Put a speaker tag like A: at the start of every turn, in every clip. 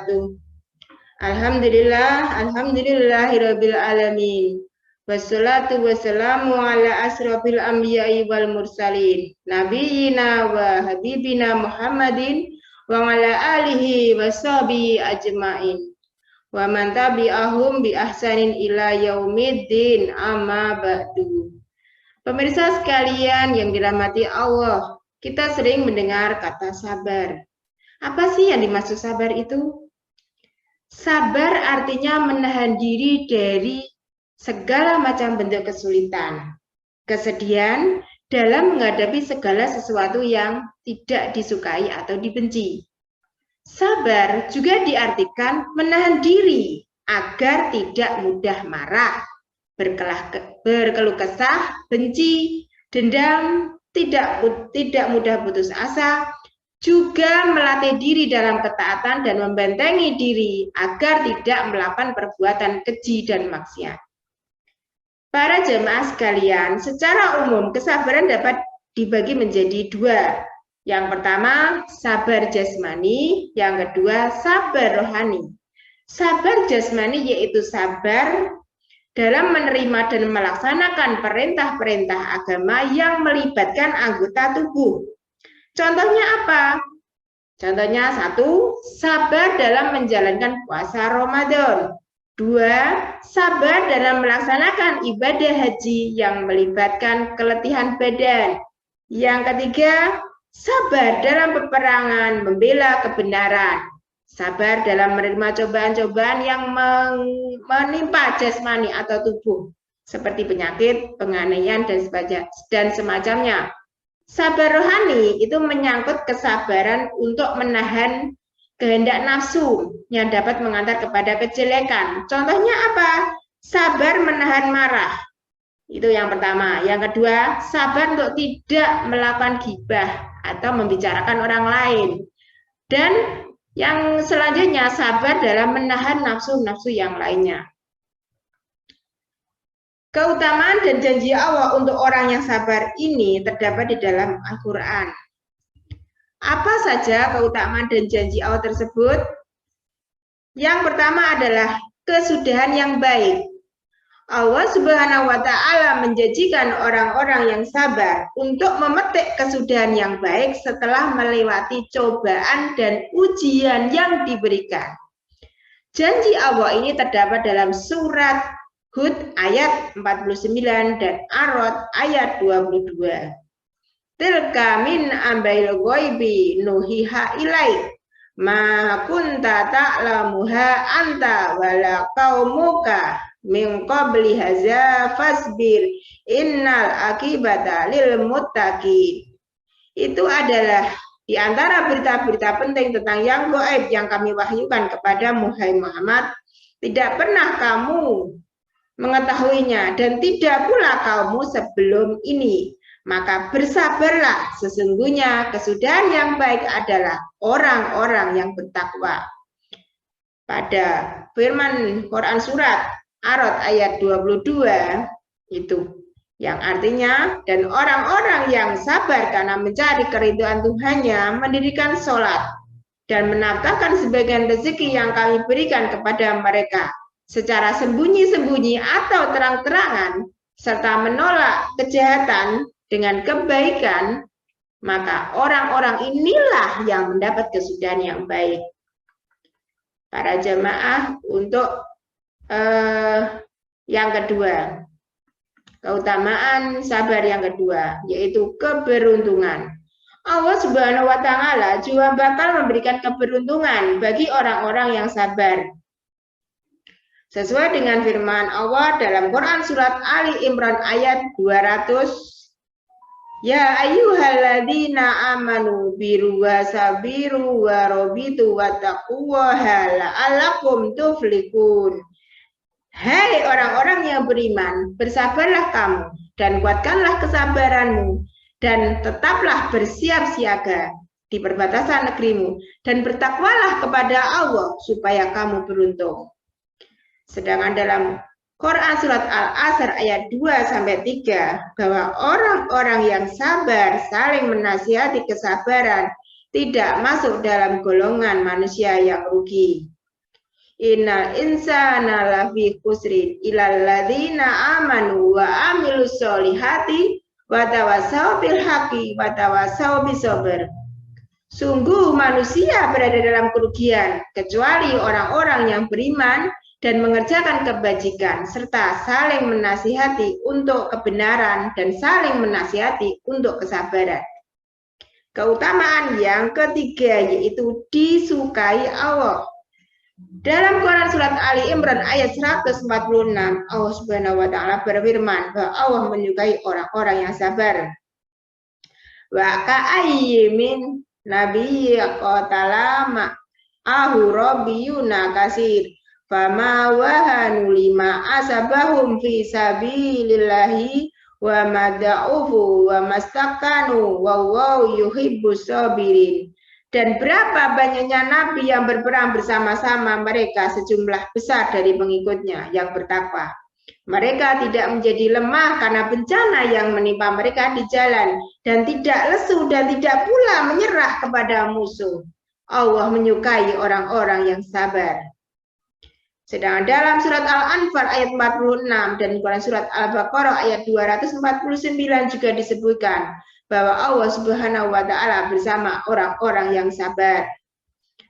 A: wabarakatuh. Alhamdulillahirabbil alamin. Wassalatu wassalamu ala asrofil anbiya'i wal mursalin. Nabiyina wa habibina Muhammadin wa ala alihi wa sahbihi ajma'in. Wa man tabi'ahum bi ahsanin ila yaumiddin, amma ba'du. Pemirsa sekalian yang dirahmati Allah, kita sering mendengar kata sabar. Apa sih yang dimaksud sabar itu? Sabar artinya menahan diri dari segala macam bentuk kesulitan, kesedihan dalam menghadapi segala sesuatu yang tidak disukai atau dibenci. Sabar juga diartikan menahan diri agar tidak mudah marah, berkeluh kesah, benci, dendam, tidak mudah putus asa, juga melatih diri dalam ketaatan dan membentengi diri agar tidak melakukan perbuatan keji dan maksiat. Para jemaah sekalian, secara umum kesabaran dapat dibagi menjadi dua. Yang pertama, sabar jasmani, yang kedua, sabar rohani. Sabar jasmani yaitu sabar dalam menerima dan melaksanakan perintah-perintah agama yang melibatkan anggota tubuh. Contohnya apa? Contohnya satu, sabar dalam menjalankan puasa Ramadan. Dua, sabar dalam melaksanakan ibadah haji yang melibatkan keletihan badan. Yang ketiga, sabar dalam peperangan membela kebenaran. Sabar dalam menerima cobaan-cobaan yang menimpa jasmani atau tubuh, seperti penyakit, penganiayaan, dan semacamnya. Sabar rohani itu menyangkut kesabaran untuk menahan kehendak nafsu yang dapat mengantar kepada kejelekan. Contohnya apa? Sabar menahan marah. Itu yang pertama. Yang kedua, sabar untuk tidak melakukan ghibah atau membicarakan orang lain. Dan yang selanjutnya, sabar dalam menahan nafsu-nafsu yang lainnya. Keutamaan dan janji Allah untuk orang yang sabar ini terdapat di dalam Al-Quran. Apa saja keutamaan dan janji Allah tersebut? Yang pertama adalah kesudahan yang baik. Allah Subhanahu wa Ta'ala menjanjikan orang-orang yang sabar untuk memetik kesudahan yang baik setelah melewati cobaan dan ujian yang diberikan. Janji Allah ini terdapat dalam surat Hud ayat 49 dan Ar-Rod ayat 22. Tilka min ambail ghaibi nuhiha ilaik ma kunta ta'lamuha anta wala qaumuka min qabli hadza fasbir innal akibata lil muttaqin. Itu adalah di antara berita-berita penting tentang yang gaib yang kami wahyukan kepada Muhammad. Tidak pernah kamu mengetahuinya dan tidak pula kamu sebelum ini. Maka bersabarlah, sesungguhnya kesudahan yang baik adalah orang-orang yang bertakwa. Pada firman Quran surat Ar-Rod ayat 22 itu yang artinya, dan orang-orang yang sabar karena mencari keridhaan Tuhannya, mendirikan sholat dan menafkahkan sebagian rezeki yang kami berikan kepada mereka secara sembunyi-sembunyi atau terang-terangan, serta menolak kejahatan dengan kebaikan, maka orang-orang inilah yang mendapat kesudahan yang baik. Para jemaah, untuk yang kedua, keutamaan sabar yang kedua, yaitu keberuntungan. Allah Subhanahu wa Ta'ala juga bakal memberikan keberuntungan bagi orang-orang yang sabar. Sesuai dengan firman Allah dalam Quran surat Ali Imran ayat 200, ya ayyuhalladzina amanu biru wa sabiru wa robitu wa taqwaha la'allakum tuflihun. Hai orang-orang yang beriman, bersabarlah kamu dan kuatkanlah kesabaranmu dan tetaplah bersiap siaga di perbatasan negerimu dan bertakwalah kepada Allah supaya kamu beruntung. Sedangkan dalam Quran surat Al-Asr ayat 2-3 bahwa orang-orang yang sabar saling menasihati kesabaran tidak masuk dalam golongan manusia yang rugi. Innal insana lafi khusrin illal ladzina amanu wa amilus solihati wa tawassaw bil haqqi wa tawassaw bis sabr. Sungguh manusia berada dalam kerugian kecuali orang-orang yang beriman dan mengerjakan kebajikan serta saling menasihati untuk kebenaran dan saling menasihati untuk kesabaran. Keutamaan yang ketiga yaitu disukai Allah. Dalam Quran surat Ali Imran ayat 146, Allah Subhanahu wa taala berfirman bahwa Allah menyukai orang-orang yang sabar. Wa ka'ayyimin nabiyyi qatalama ahu rabbiyuna kasir fama wahanu lima asabahum fi sabilillahi wa mada'ufu wa mastakanu wallahu yuhibbus sabirin. Dan berapa banyaknya nabi yang berperang bersama-sama mereka sejumlah besar dari pengikutnya yang bertakwa. Mereka tidak menjadi lemah karena bencana yang menimpa mereka di jalan dan tidak lesu dan tidak pula menyerah kepada musuh. Allah menyukai orang-orang yang sabar. Sedangkan dalam surat Al-Anfal ayat 46 dan Quran surat Al-Baqarah ayat 249 juga disebutkan bahwa Allah Subhanahu wa taala bersama orang-orang yang sabar.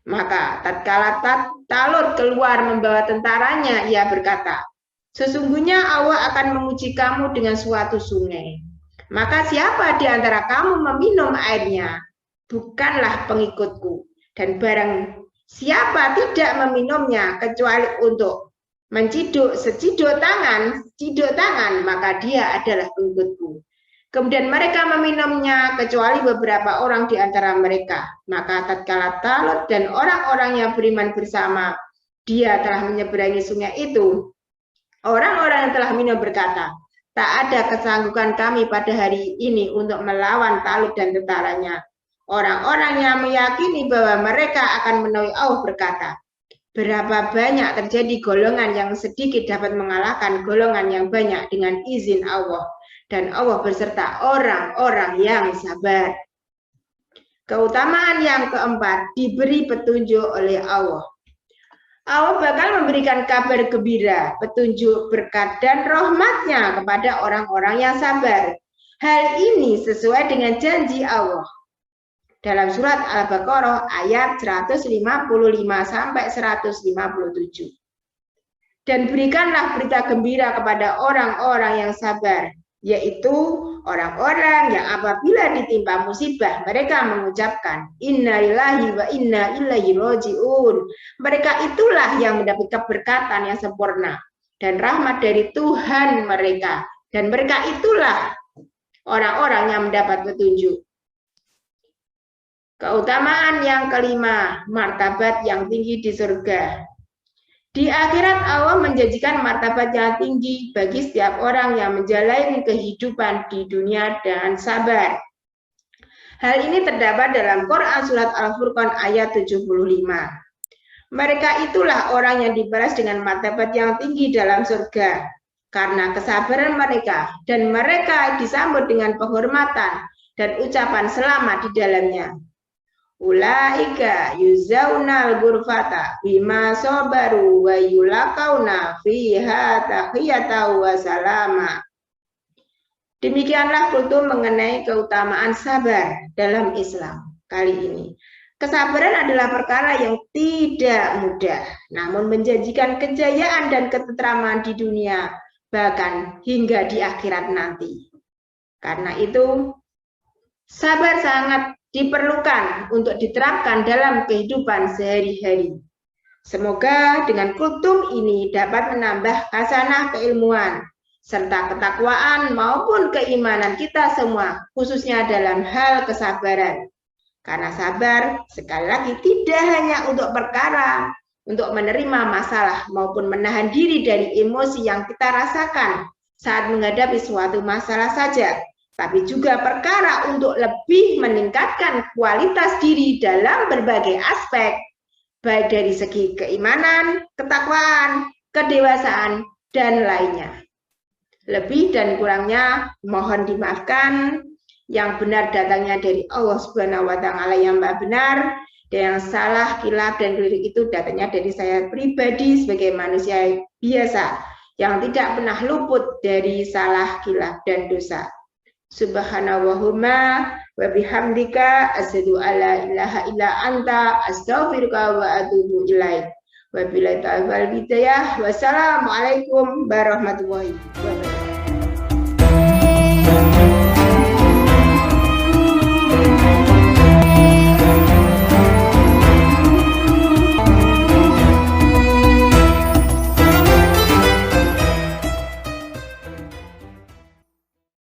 A: Maka tatkala Talut keluar membawa tentaranya, ia berkata, sesungguhnya Allah akan menguji kamu dengan suatu sungai. Maka siapa di antara kamu meminum airnya, bukanlah pengikutku. Dan barang siapa tidak meminumnya kecuali untuk menciduk seciduk tangan, maka dia adalah pengikutku. Kemudian mereka meminumnya kecuali beberapa orang di antara mereka. Maka tatkala Talut dan orang-orang yang beriman bersama, dia telah menyeberangi sungai itu. Orang-orang yang telah minum berkata, tak ada kesanggupan kami pada hari ini untuk melawan Talut dan tentaranya. Orang-orang yang meyakini bahwa mereka akan menawi Allah berkata, berapa banyak terjadi golongan yang sedikit dapat mengalahkan golongan yang banyak dengan izin Allah. Dan Allah beserta orang-orang yang sabar. Keutamaan yang keempat, diberi petunjuk oleh Allah. Allah bakal memberikan kabar gembira, petunjuk, berkat, dan rahmatnya kepada orang-orang yang sabar. Hal ini sesuai dengan janji Allah. Dalam surat Al-Baqarah ayat 155-157. Dan berikanlah berita gembira kepada orang-orang yang sabar, yaitu orang-orang yang apabila ditimpa musibah mereka mengucapkan innalillahi wa inna ilaihi rajiun. Mereka itulah yang mendapat keberkatan yang sempurna dan rahmat dari Tuhan mereka, dan mereka itulah orang-orang yang mendapat petunjuk. Keutamaan yang kelima, martabat yang tinggi di surga. Di akhirat Allah menjanjikan martabat yang tinggi bagi setiap orang yang menjalani kehidupan di dunia dengan sabar. Hal ini terdapat dalam Quran surat Al-Furqan ayat 75. Mereka itulah orang yang dibalas dengan martabat yang tinggi dalam surga karena kesabaran mereka, dan mereka disambut dengan penghormatan dan ucapan selamat di dalamnya. Ulaika yuzaunal ghurfata bima sabaru wa yulaqauna fiha tahiyatan wa salama. Demikianlah kultum mengenai keutamaan sabar dalam Islam kali ini. Kesabaran adalah perkara yang tidak mudah, namun menjanjikan kejayaan dan ketentraman di dunia, bahkan hingga di akhirat nanti. Karena itu, sabar sangat diperlukan untuk diterapkan dalam kehidupan sehari-hari. Semoga dengan kultum ini dapat menambah khasanah keilmuan serta ketakwaan maupun keimanan kita semua, khususnya dalam hal kesabaran. Karena sabar sekali lagi tidak hanya untuk perkara untuk menerima masalah maupun menahan diri dari emosi yang kita rasakan saat menghadapi suatu masalah saja, tapi juga perkara untuk lebih meningkatkan kualitas diri dalam berbagai aspek, baik dari segi keimanan, ketakwaan, kedewasaan, dan lainnya. Lebih dan kurangnya mohon dimaafkan. Yang benar datangnya dari Allah Subhanahu wa taala yang Maha benar, Dan yang salah, kilaf, dan keliru itu datanya dari saya pribadi sebagai manusia biasa yang tidak pernah luput dari salah, kilaf, dan dosa. Subhanallahumma wa bihamdika asyhadu alla ilaha illa anta astaghfiruka wa atubu ilaik. Wabillahi taufiq wal hidayah. Wassalamualaikum warahmatullahi wabarakatuh.